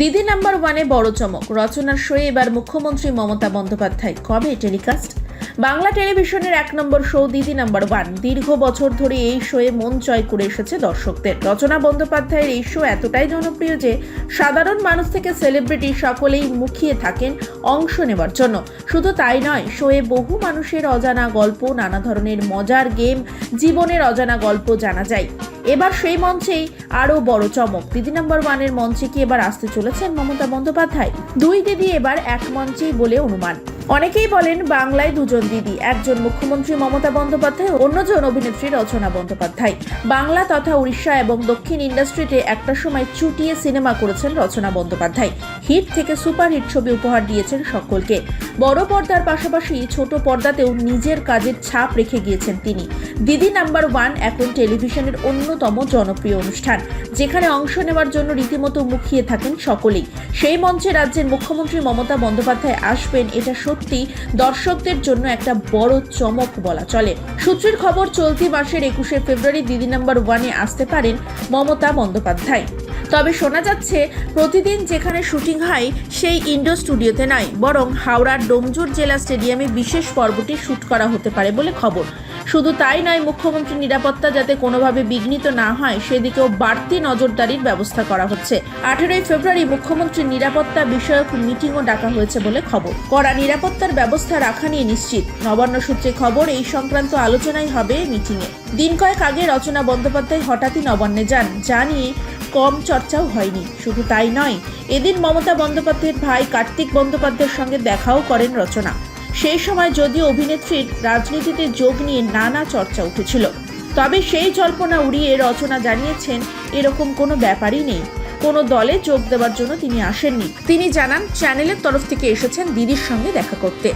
দিদি নাম্বার ওয়ানে বড় চমক, রচনার শোয়ে এবার মুখ্যমন্ত্রী মমতা বন্দ্যোপাধ্যায়। কবে টেলিকাস্ট? বাংলা টেলিভিশনের 1 নম্বর শো দিদি নাম্বার ওয়ান দীর্ঘ বছর ধরে এই শোয়ে মন জয় করে এসেছে দর্শকদের। রচনা বন্দ্যোপাধ্যায়ের এই শো এতটাই জনপ্রিয় যে সাধারণ মানুষ থেকে সেলিব্রিটি সকলেই মুখিয়ে থাকেন অংশ নেবার জন্য। শুধু তাই নয়, শোয়ে বহু মানুষের অজানা গল্প, নানা ধরনের মজার গেম, জীবনের অজানা গল্প জানা যায়। এবার সেই মঞ্চেই আরও বড় চমক, দিদি নাম্বার ওয়ানের মঞ্চে কি এবার আসতে চলেছেন মমতা বন্দ্যোপাধ্যায়? দুই দিদি এবার এক মঞ্চেই বলে অনুমান। অনেকেই বলেন বাংলায় দুজন দিদি, একজন মুখ্যমন্ত্রী মমতা বন্দ্যোপাধ্যায়, অন্যজন অভিনেত্রী রচনা বন্দ্যোপাধ্যায়। বাংলা তথা উড়িষ্যা এবং দক্ষিণ ইন্ডাস্ট্রিতে একটা সময় চুটিয়ে সিনেমা করেছেন রচনা বন্দ্যোপাধ্যায়। হিট থেকে সুপারহিট ছবি উপহার দিয়েছেন সকলকে। বড় পর্দার পাশাপাশি ছোট পর্দাতেও নিজের কাজের ছাপ রেখে গিয়েছেন তিনি। দিদি নাম্বার ওয়ান এখন টেলিভিশনের অন্যতম জনপ্রিয় অনুষ্ঠান, যেখানে অংশ নেওয়ার জন্য রীতিমতো মুখিয়ে থাকেন সকলেই। সেই মঞ্চে রাজ্যের মুখ্যমন্ত্রী মমতা বন্দ্যোপাধ্যায় আসবেন, এটা সত্যি দর্শকদের জন্য একটা বড় চমক বলা চলে। সূত্রের খবর, চলতি মাসের 21শে ফেব্রুয়ারি দিদি নাম্বার ওয়ানে আসতে পারেন মমতা বন্দ্যোপাধ্যায়। তবে শোনা যাচ্ছে প্রতিদিন যেখানে শুটিং হয় সেই ইন্ডোর স্টুডিওতে নয়, বরং হাওড়ার ডোমজুর জেলা স্টেডিয়ামে বিশেষ পর্বটি শুট করা হতে পারে বলে খবর। শুধু তাই নয়, মুখ্যমন্ত্রীর নিরাপত্তা যাতে কোনোভাবে বিঘ্নিত না হয় সেদিকেও বাড়তি নজরদারির ব্যবস্থা করা হচ্ছে। 18ই ফেব্রুয়ারি মুখ্যমন্ত্রীর নিরাপত্তা বিষয়ক মিটিংও ডাকা হয়েছে বলে খবর। কড়া নিরাপত্তার ব্যবস্থা রাখা নিয়ে নিশ্চিত। নবান্ন সূত্রে খবর, এই সংক্রান্ত আলোচনাই হবে মিটিংয়ে। দিন কয়েক আগে রচনা বন্দ্যোপাধ্যায় হঠাৎই নবান্নে যান, যা নিয়ে কম চর্চাও হয়নি। শুধু তাই নয়, এদিন মমতা বন্দ্যোপাধ্যায়ের ভাই কার্তিক বন্দ্যোপাধ্যায়ের সঙ্গে দেখাও করেন রচনা। সেই সময় যদিও অভিনেত্রীর রাজনীতিতে যোগ নিয়ে নানা চর্চা উঠেছিল, তবে সেই জল্পনা উড়িয়ে রচনা জানিয়েছেন এরকম কোনো ব্যাপারই নেই। কোনো দলে যোগ দেওয়ার জন্য তিনি আসেননি। তিনি জানান চ্যানেলের তরফ থেকে এসেছেন দিদির সঙ্গে দেখা করতে।